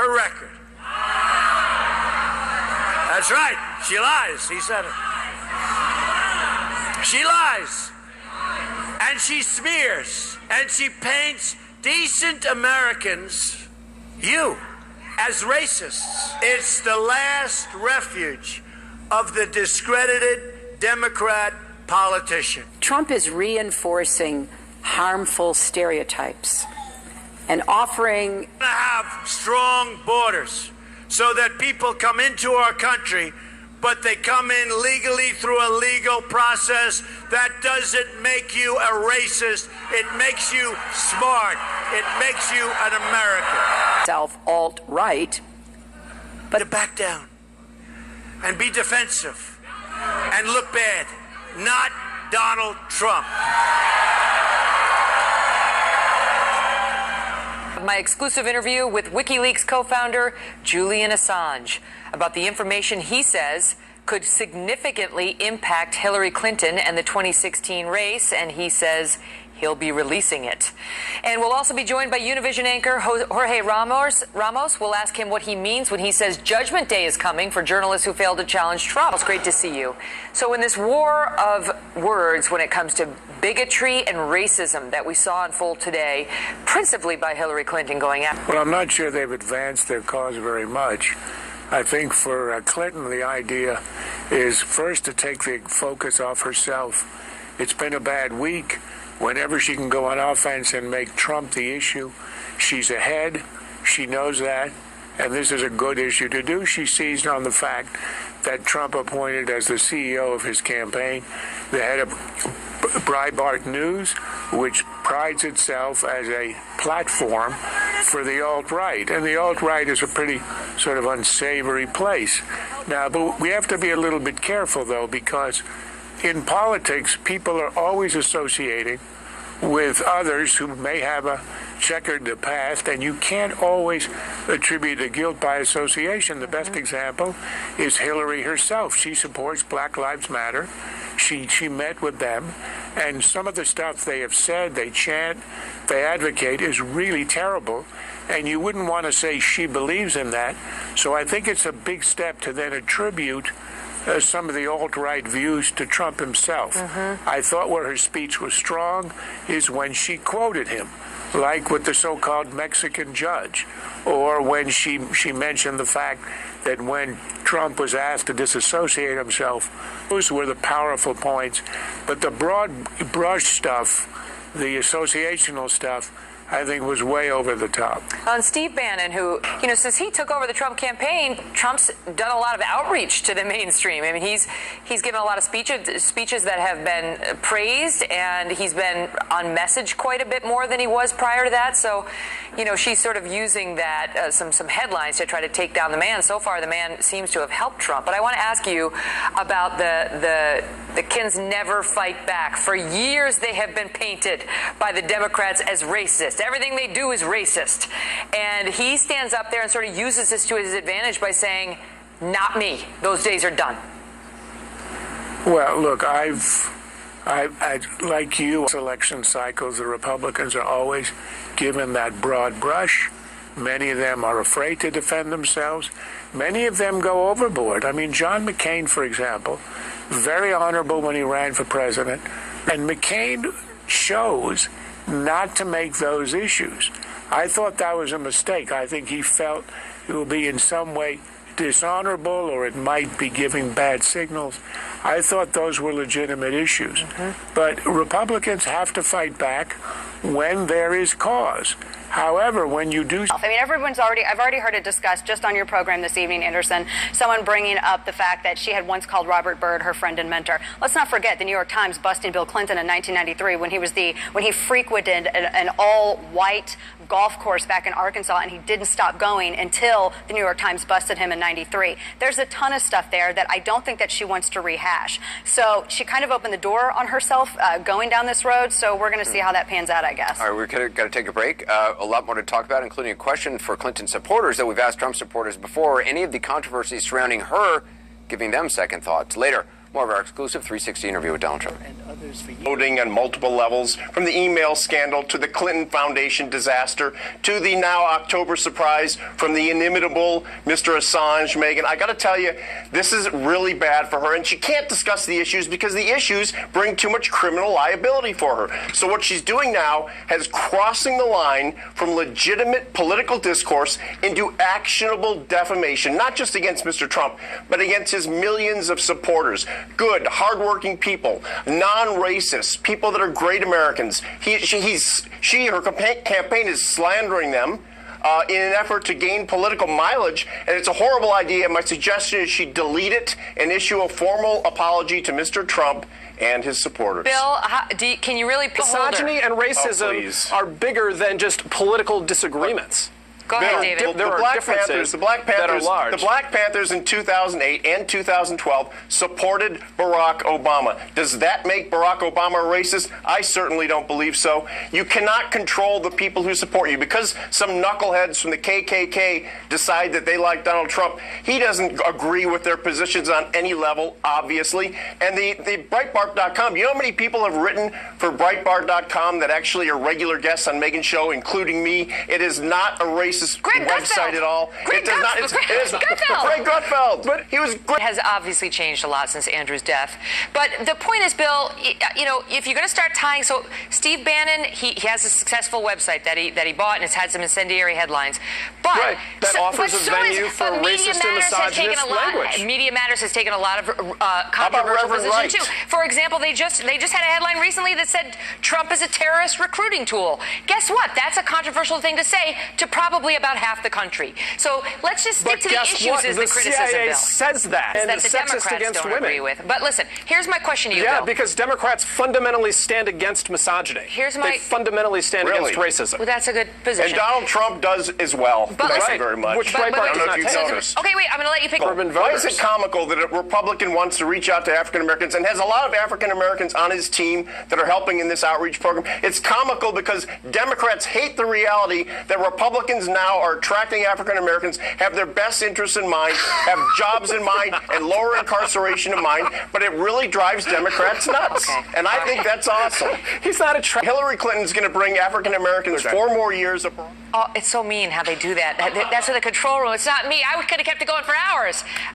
her record. That's right. She lies. He said it. She lies. And she smears. And she paints decent Americans, you, as racists. It's the last refuge of the discredited Democrat politician. Trump is reinforcing harmful stereotypes and offering to have strong borders so that people come into our country, but they come in legally through a legal process. That doesn't make you a racist. It makes you smart. It makes you an American. Alt-right, but to back down and be defensive and look bad, not Donald Trump. My exclusive interview with WikiLeaks co-founder Julian Assange about the information he says could significantly impact Hillary Clinton and the 2016 race, and he says he'll be releasing it. And we'll also be joined by Univision anchor Jorge Ramos. We'll ask him what he means when he says Judgment Day is coming for journalists who failed to challenge Trump. It's great to see you. So in this war of words when it comes to bigotry and racism that we saw unfold today, principally by Hillary Clinton going after. Well, I'm not sure they've advanced their cause very much. I think for Clinton, the idea is first to take the focus off herself. It's been a bad week. Whenever she can go on offense and make Trump the issue, she's ahead. She knows that. And this is a good issue to do. She seized on the fact that Trump appointed as the CEO of his campaign the head of Breitbart News, which prides itself as a platform for the alt-right. And the alt-right is a pretty sort of unsavory place. Now, but we have to be a little bit careful, though, because in politics, people are always associating with others who may have a checkered past, and you can't always attribute a guilt by association. The best example is Hillary herself. She supports Black Lives Matter. She met with them, and some of the stuff they have said, they chant, they advocate is really terrible, and you wouldn't want to say she believes in that. So I think it's a big step to then attribute some of the alt-right views to Trump himself. I thought where her speech was strong is when she quoted him, like with the so-called Mexican judge, or when she mentioned the fact that when Trump was asked to disassociate himself, those were the powerful points. But the broad brush stuff, the associational stuff, I think was way over the top. On Steve Bannon, who, since he took over the Trump campaign, Trump's done a lot of outreach to the mainstream. I mean, he's given a lot of speeches that have been praised, and he's been on message quite a bit more than he was prior to that. So, she's sort of using that, some headlines to try to take down the man. So far, the man seems to have helped Trump. But I want to ask you about the Kins never fight back. For years, they have been painted by the Democrats as racist. Everything they do is racist. And he stands up there and sort of uses this to his advantage by saying, not me. Those days are done. Well, look, I like you, election cycles, the Republicans are always given that broad brush. Many of them are afraid to defend themselves. Many of them go overboard. I mean, John McCain, for example, very honorable when he ran for president. And McCain chose not to make those issues. I thought that was a mistake. I think he felt it will be in some way dishonorable, or it might be giving bad signals. I thought those were legitimate issues. But Republicans have to fight back when there is cause. However, when you do... I mean, I've already heard it discussed just on your program this evening, Anderson, someone bringing up the fact that she had once called Robert Byrd her friend and mentor. Let's not forget the New York Times busting Bill Clinton in 1993 when he frequented an all-white golf course back in Arkansas, and he didn't stop going until the New York Times busted him in 93. There's a ton of stuff there that I don't think that she wants to rehash. So she kind of opened the door on herself going down this road, so we're going to see how that pans out, I guess. All right, we're got to take a break. A lot more to talk about, including a question for Clinton supporters that we've asked Trump supporters before, any of the controversies surrounding her, giving them second thoughts. Later, More of our exclusive 360 interview with Donald Trump. Voting on multiple levels, from the email scandal to the Clinton Foundation disaster to the now October surprise from the inimitable Mr. Assange, Megyn. I got to tell you, this is really bad for her, and she can't discuss the issues because the issues bring too much criminal liability for her. So what she's doing now is crossing the line from legitimate political discourse into actionable defamation, not just against Mr. Trump, but against his millions of supporters, good, hardworking people, non-racist, people that are great Americans. Her campaign is slandering them in an effort to gain political mileage, and it's a horrible idea. My suggestion is she delete it and issue a formal apology to Mr. Trump and his supporters. Bill, can you really misogyny and racism are bigger than just political disagreements. Go ahead, David. The Black Panthers in 2008 and 2012 supported Barack Obama. Does that make Barack Obama racist? I certainly don't believe so. You cannot control the people who support you. Because some knuckleheads from the KKK decide that they like Donald Trump, he doesn't agree with their positions on any level, obviously. And the Breitbart.com, you know how many people have written for Breitbart.com that actually are regular guests on Megyn's show, including me? It is not a racist website at all. Greg Gutfeld. But he was great. It has obviously changed a lot since Andrew's death. But the point is, Bill, you know, if you're going to start tying, so Steve Bannon, he has a successful website that he bought, and it's had some incendiary headlines. But that offers a venue for racist and misogynist language. Media Matters has taken a lot of controversial positions too. For example, they just had a headline recently that said Trump is a terrorist recruiting tool. Guess what? That's a controversial thing to say to probably about half the country. So let's just stick to the issues as the criticism, CIA Bill. says that, and that it's the sexist Democrats against don't women. agree with. But listen, here's my question to you, Yeah, Bill. because Democrats fundamentally stand against misogyny. They fundamentally stand against racism. Well, that's a good position. And Donald Trump does as well. But Thank listen, you very much. Which Breitbart I don't know does if not you've take. noticed. Okay, wait, I'm going to let you pick. Why is it comical that a Republican wants to reach out to African Americans and has a lot of African Americans on his team that are helping in this outreach program? It's comical because Democrats hate the reality that Republicans now are attracting African Americans, have their best interests in mind, have jobs in mind, and lower incarceration in mind, but it really drives Democrats nuts. Okay. And I think that's awesome. He's not Hillary Clinton's going to bring African Americans 4 more years of. Oh, it's so mean how they do that. That's in the control room. It's not me. I could have kept it going for hours.